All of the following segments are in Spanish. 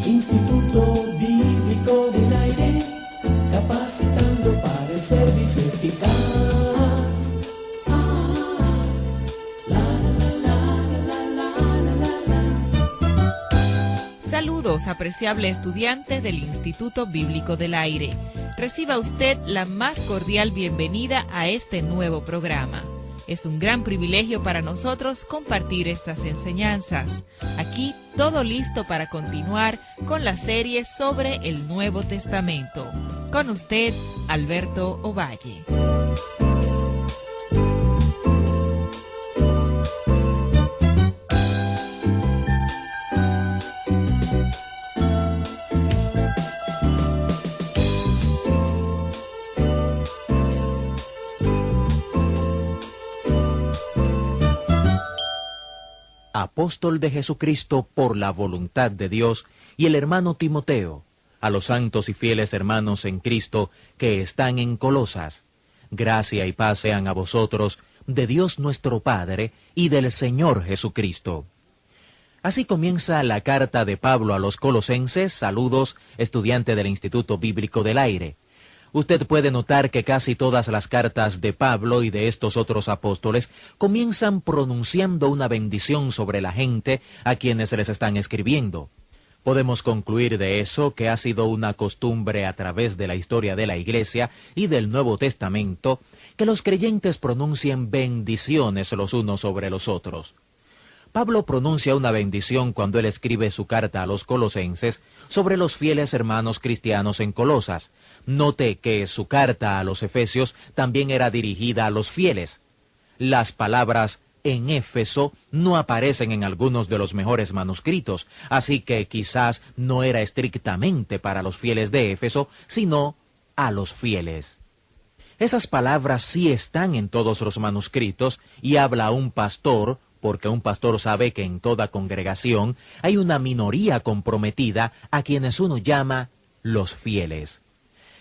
Instituto Bíblico del Aire, capacitando para el servicio eficaz. Saludos, apreciable estudiante del Instituto Bíblico del Aire. Reciba usted la más cordial bienvenida a este nuevo programa. Es un gran privilegio para nosotros compartir estas enseñanzas. Aquí todo listo para continuar con la serie sobre el Nuevo Testamento. Con usted, Alberto Ovalle. Apóstol de Jesucristo por la voluntad de Dios, y el hermano Timoteo, a los santos y fieles hermanos en Cristo que están en Colosas. Gracia y paz sean a vosotros, de Dios nuestro Padre y del Señor Jesucristo. Así comienza la carta de Pablo a los colosenses. Saludos, estudiante del Instituto Bíblico del Aire. Usted puede notar que casi todas las cartas de Pablo y de estos otros apóstoles comienzan pronunciando una bendición sobre la gente a quienes les están escribiendo. Podemos concluir de eso que ha sido una costumbre a través de la historia de la Iglesia y del Nuevo Testamento que los creyentes pronuncien bendiciones los unos sobre los otros. Pablo pronuncia una bendición cuando él escribe su carta a los colosenses sobre los fieles hermanos cristianos en Colosas. Note que su carta a los efesios también era dirigida a los fieles. Las palabras en Éfeso no aparecen en algunos de los mejores manuscritos, así que quizás no era estrictamente para los fieles de Éfeso, sino a los fieles. Esas palabras sí están en todos los manuscritos y habla a un pastor, porque un pastor sabe que en toda congregación hay una minoría comprometida a quienes uno llama los fieles.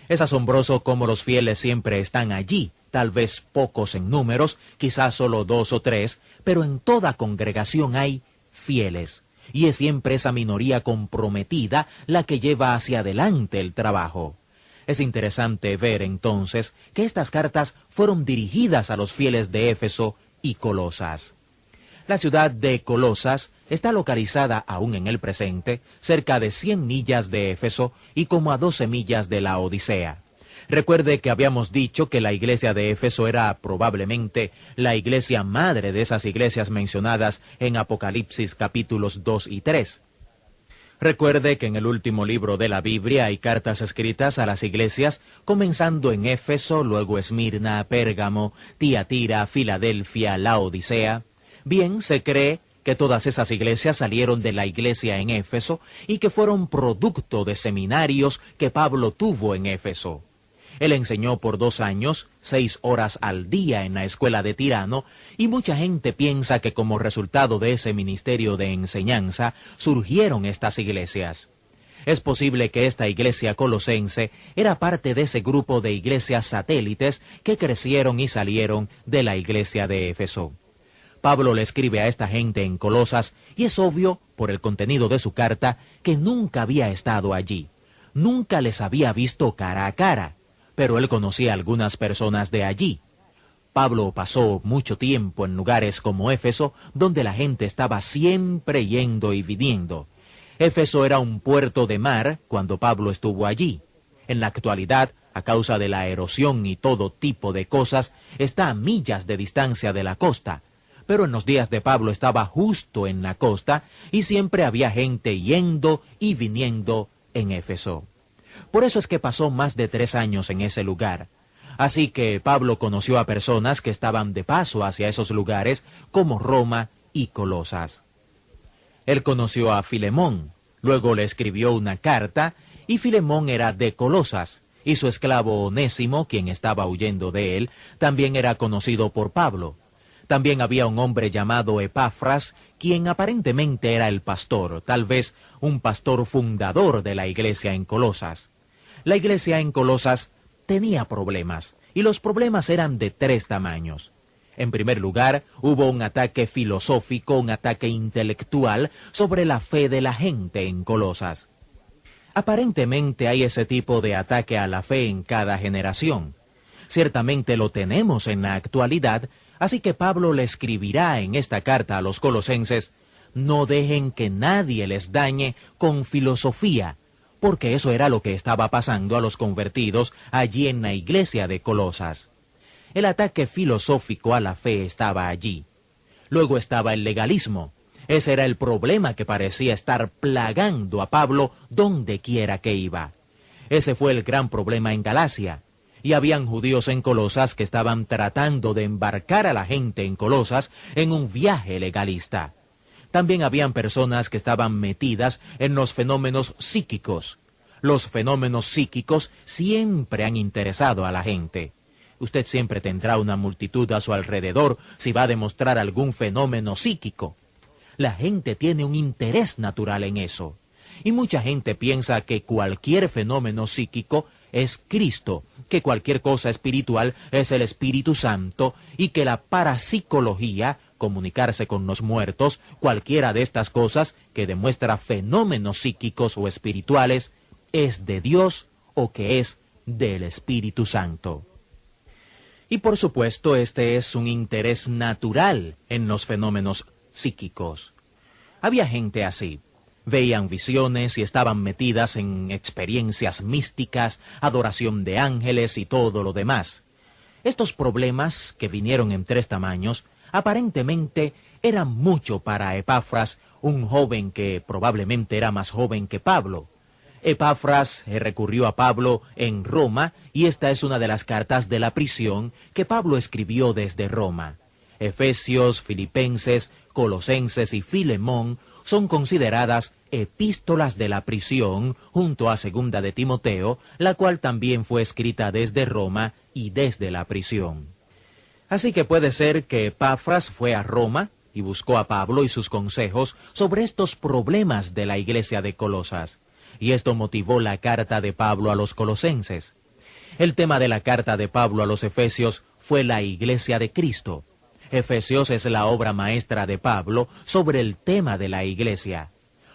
Es asombroso cómo los fieles siempre están allí, tal vez pocos en números, quizás solo 2 o 3, pero en toda congregación hay fieles, y es siempre esa minoría comprometida la que lleva hacia adelante el trabajo. Es interesante ver entonces que estas cartas fueron dirigidas a los fieles de Éfeso y Colosas. La ciudad de Colosas está localizada aún en el presente, cerca de 100 millas de Éfeso y como a 12 millas de la Odisea. Recuerde que habíamos dicho que la iglesia de Éfeso era probablemente la iglesia madre de esas iglesias mencionadas en Apocalipsis capítulos 2 y 3. Recuerde que en el último libro de la Biblia hay cartas escritas a las iglesias, comenzando en Éfeso, luego Esmirna, Pérgamo, Tiatira, Filadelfia, la Odisea. Bien, se cree que todas esas iglesias salieron de la iglesia en Éfeso y que fueron producto de seminarios que Pablo tuvo en Éfeso. Él enseñó por 2 años, 6 horas al día en la escuela de Tirano, y mucha gente piensa que como resultado de ese ministerio de enseñanza surgieron estas iglesias. Es posible que esta iglesia colosense era parte de ese grupo de iglesias satélites que crecieron y salieron de la iglesia de Éfeso. Pablo le escribe a esta gente en Colosas y es obvio, por el contenido de su carta, que nunca había estado allí. Nunca les había visto cara a cara, pero él conocía a algunas personas de allí. Pablo pasó mucho tiempo en lugares como Éfeso, donde la gente estaba siempre yendo y viniendo. Éfeso era un puerto de mar cuando Pablo estuvo allí. En la actualidad, a causa de la erosión y todo tipo de cosas, está a millas de distancia de la costa. Pero en los días de Pablo estaba justo en la costa y siempre había gente yendo y viniendo en Éfeso. Por eso es que pasó más de 3 años en ese lugar. Así que Pablo conoció a personas que estaban de paso hacia esos lugares, como Roma y Colosas. Él conoció a Filemón, luego le escribió una carta, y Filemón era de Colosas, y su esclavo Onésimo, quien estaba huyendo de él, también era conocido por Pablo. También había un hombre llamado Epafras, quien aparentemente era el pastor, tal vez un pastor fundador de la iglesia en Colosas. La iglesia en Colosas tenía problemas, y los problemas eran de 3 tamaños. En primer lugar, hubo un ataque filosófico, un ataque intelectual sobre la fe de la gente en Colosas. Aparentemente hay ese tipo de ataque a la fe en cada generación. Ciertamente lo tenemos en la actualidad, así que Pablo le escribirá en esta carta a los colosenses: no dejen que nadie les dañe con filosofía, porque eso era lo que estaba pasando a los convertidos allí en la iglesia de Colosas. El ataque filosófico a la fe estaba allí. Luego estaba el legalismo. Ese era el problema que parecía estar plagando a Pablo donde quiera que iba. Ese fue el gran problema en Galacia. Y habían judíos en Colosas que estaban tratando de embarcar a la gente en Colosas en un viaje legalista. También habían personas que estaban metidas en los fenómenos psíquicos. Los fenómenos psíquicos siempre han interesado a la gente. Usted siempre tendrá una multitud a su alrededor si va a demostrar algún fenómeno psíquico. La gente tiene un interés natural en eso. Y mucha gente piensa que cualquier fenómeno psíquico es Cristo, que cualquier cosa espiritual es el Espíritu Santo y que la parapsicología, comunicarse con los muertos, cualquiera de estas cosas que demuestra fenómenos psíquicos o espirituales, es de Dios o que es del Espíritu Santo. Y por supuesto, este es un interés natural en los fenómenos psíquicos. Había gente así. Veían visiones y estaban metidas en experiencias místicas, adoración de ángeles y todo lo demás. Estos problemas, que vinieron en 3 tamaños, aparentemente eran mucho para Epafras, un joven que probablemente era más joven que Pablo. Epafras recurrió a Pablo en Roma, y esta es una de las cartas de la prisión que Pablo escribió desde Roma. Efesios, Filipenses, Colosenses y Filemón son consideradas epístolas de la prisión junto a Segunda de Timoteo, la cual también fue escrita desde Roma y desde la prisión. Así que puede ser que Epafras fue a Roma y buscó a Pablo y sus consejos sobre estos problemas de la iglesia de Colosas, y esto motivó la carta de Pablo a los colosenses. El tema de la carta de Pablo a los Efesios fue la iglesia de Cristo. Efesios es la obra maestra de Pablo sobre el tema de la iglesia.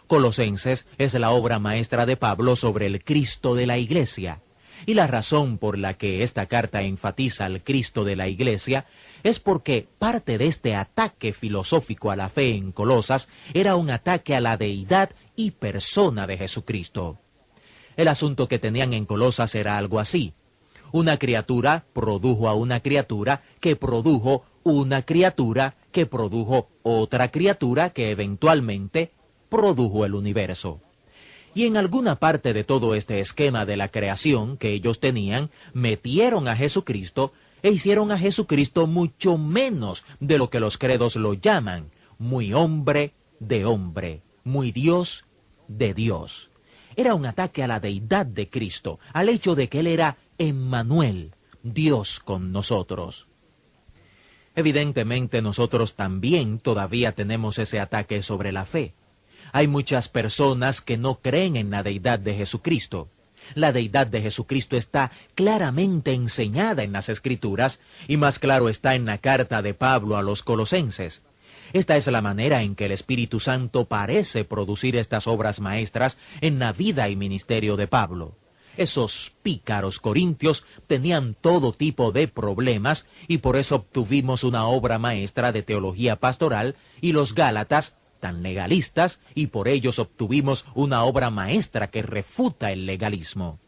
Colosenses es la obra maestra de Pablo sobre el Cristo de la iglesia. Y la razón por la que esta carta enfatiza al Cristo de la iglesia es porque parte de este ataque filosófico a la fe en Colosas era un ataque a la deidad y persona de Jesucristo. El asunto que tenían en Colosas era algo así. Una criatura produjo a una criatura que produjo una criatura que produjo otra criatura que eventualmente produjo el universo. Y en alguna parte de todo este esquema de la creación que ellos tenían, metieron a Jesucristo e hicieron a Jesucristo mucho menos de lo que los credos lo llaman, muy hombre de hombre, muy Dios de Dios. Era un ataque a la deidad de Cristo, al hecho de que Él era Emmanuel, Dios con nosotros. Evidentemente nosotros también todavía tenemos ese ataque sobre la fe. Hay muchas personas que no creen en la deidad de Jesucristo. La deidad de Jesucristo está claramente enseñada en las Escrituras, y más claro está en la carta de Pablo a los colosenses. Esta es la manera en que el Espíritu Santo parece producir estas obras maestras en la vida y ministerio de Pablo. Esos pícaros corintios tenían todo tipo de problemas y por eso obtuvimos una obra maestra de teología pastoral, y los gálatas tan legalistas, y por ellos obtuvimos una obra maestra que refuta el legalismo.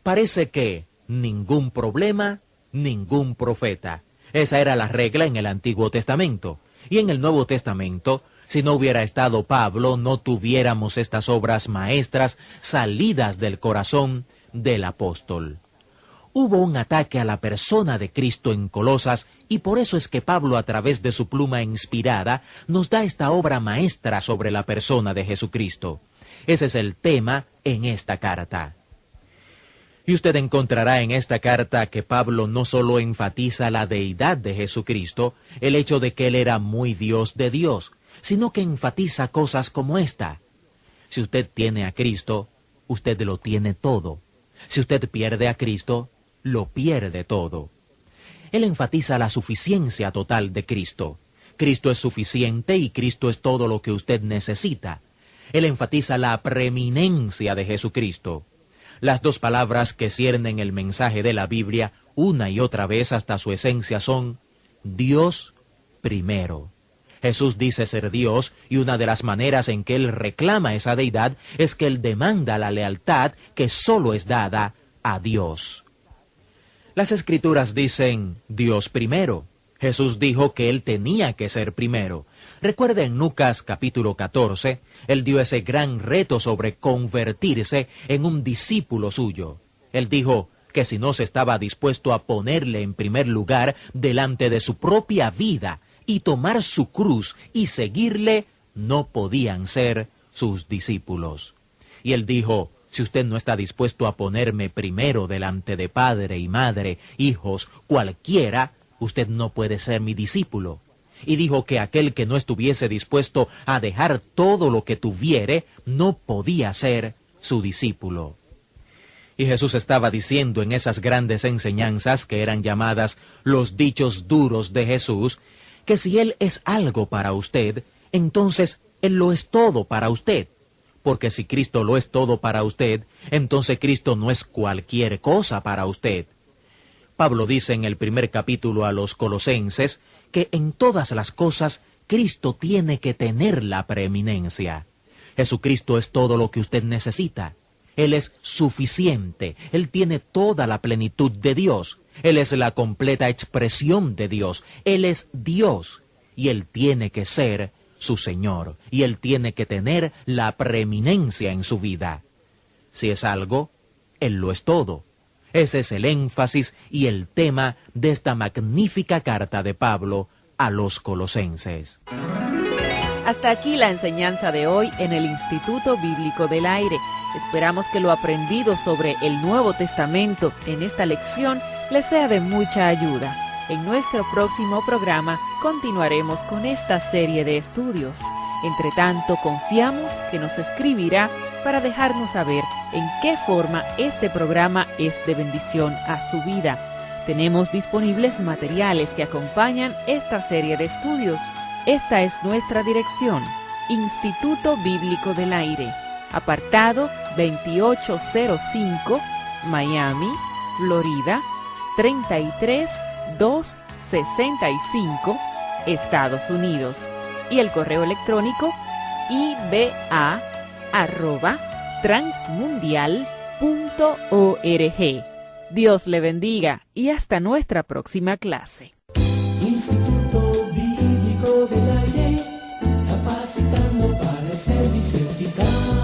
Parece que ningún problema, ningún profeta. Esa era la regla en el Antiguo Testamento. Y en el Nuevo Testamento, si no hubiera estado Pablo, no tuviéramos estas obras maestras salidas del corazón del apóstol. Hubo un ataque a la persona de Cristo en Colosas, y por eso es que Pablo, a través de su pluma inspirada, nos da esta obra maestra sobre la persona de Jesucristo. Ese es el tema en esta carta. Y usted encontrará en esta carta que Pablo no solo enfatiza la deidad de Jesucristo, el hecho de que Él era muy Dios de Dios, sino que enfatiza cosas como esta. Si usted tiene a Cristo, usted lo tiene todo. Si usted pierde a Cristo, lo pierde todo. Él enfatiza la suficiencia total de Cristo. Cristo es suficiente y Cristo es todo lo que usted necesita. Él enfatiza la preeminencia de Jesucristo. Las dos palabras que ciernen el mensaje de la Biblia una y otra vez hasta su esencia son Dios primero. Jesús dice ser Dios, y una de las maneras en que Él reclama esa deidad es que Él demanda la lealtad que solo es dada a Dios. Las Escrituras dicen Dios primero. Jesús dijo que Él tenía que ser primero. Recuerda en Lucas capítulo 14, Él dio ese gran reto sobre convertirse en un discípulo suyo. Él dijo que si no se estaba dispuesto a ponerle en primer lugar delante de su propia vida y tomar su cruz y seguirle, no podían ser sus discípulos. Y Él dijo, si usted no está dispuesto a ponerme primero delante de padre y madre, hijos, cualquiera, usted no puede ser mi discípulo. Y dijo que aquel que no estuviese dispuesto a dejar todo lo que tuviere, no podía ser su discípulo. Y Jesús estaba diciendo en esas grandes enseñanzas que eran llamadas los dichos duros de Jesús, que si Él es algo para usted, entonces Él lo es todo para usted. Porque si Cristo lo es todo para usted, entonces Cristo no es cualquier cosa para usted. Pablo dice en el primer capítulo a los Colosenses que en todas las cosas Cristo tiene que tener la preeminencia. Jesucristo es todo lo que usted necesita. Él es suficiente. Él tiene toda la plenitud de Dios. Él es la completa expresión de Dios. Él es Dios. Y Él tiene que ser su Señor. Y Él tiene que tener la preeminencia en su vida. Si es algo, Él lo es todo. Ese es el énfasis y el tema de esta magnífica carta de Pablo a los Colosenses. Hasta aquí la enseñanza de hoy en el Instituto Bíblico del Aire. Esperamos que lo aprendido sobre el Nuevo Testamento en esta lección les sea de mucha ayuda. En nuestro próximo programa continuaremos con esta serie de estudios. Entre tanto, confiamos que nos escribirá para dejarnos saber en qué forma este programa es de bendición a su vida. Tenemos disponibles materiales que acompañan esta serie de estudios. Esta es nuestra dirección: Instituto Bíblico del Aire, apartado 2805, Miami, Florida, 33265, Estados Unidos. Y el correo electrónico iba@transmundial.org. Dios le bendiga y hasta nuestra próxima clase. Instituto Bíblico del Aire, capacitando para el servicio eficaz.